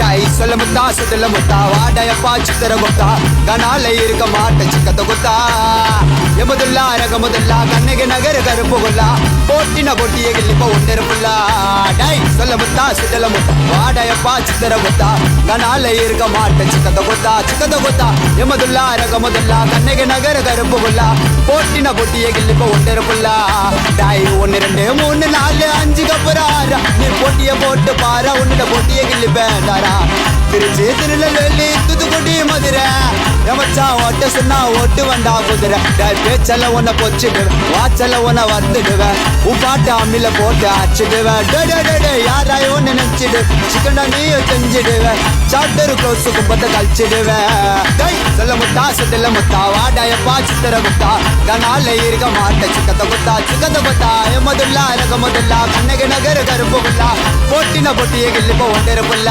டாய் சொல்ல முத்தா சுதல முத்தா வாடயப்பா சித்திர முத்தா கனால இருக்க மாட்ட சிக்கத்த குத்தா எமதுல்லா ரகமுதுல்லா கண்ணகி நகர் கருப்புகுல்லா போட்டின பொட்டிய கிள்ளிப்ப ஒன்னிருப்புல்லா டாய் சொல்ல முத்தா சுதல முத்தா வாடயப்பா சித்திர முத்தா கனால இருக்க மாட்ட சிக்கத்த குத்தா எமதுல்லா ரகமுதுல்லா கண்ணகி நகர் கருப்புகுல்லா போட்டின பொட்டிய கிள்ளிப்ப ஒன்னிருப்புல்லா டாய் 1 2 3 4 5 கப்புறாரா நீ போட்டிய போட்டு பாரா உன்னிட போட்டிய கிள்ளி பேண்டாரா திருச்சி திருநெல்வேலி தூத்துக்குடி மதுரை எமச்சா ஓட்ட சொன்னா ஓட்டு வண்டா குதிரை பேச்சல உன்னை பொச்சிடுவேன் வாச்சல உன்னை வந்துடுவேன் உப்பாட்டு அம்மில போட்டு அடிச்சிடுவேன் யாராய் ஒன்னு நினைச்சிடு சிக்கனா நீயும் செஞ்சிடுவேன் சாட்டரு க்ளோஸு கும்பத்தை கழிச்சிடுவேன் சொல்ல முத்தா சுத்தல முத்தா வாடாயப்பா சித்திர முத்தா கனால இருக்க மாட்ட சிக்கத்த குத்தா எமதுல்லா ரகமுதுல்லா கண்ணகி நகர் கருப்புகுல்லா போட்டின பொட்டிய கிள்ளிப்ப ஒன்றிருப்புல்லா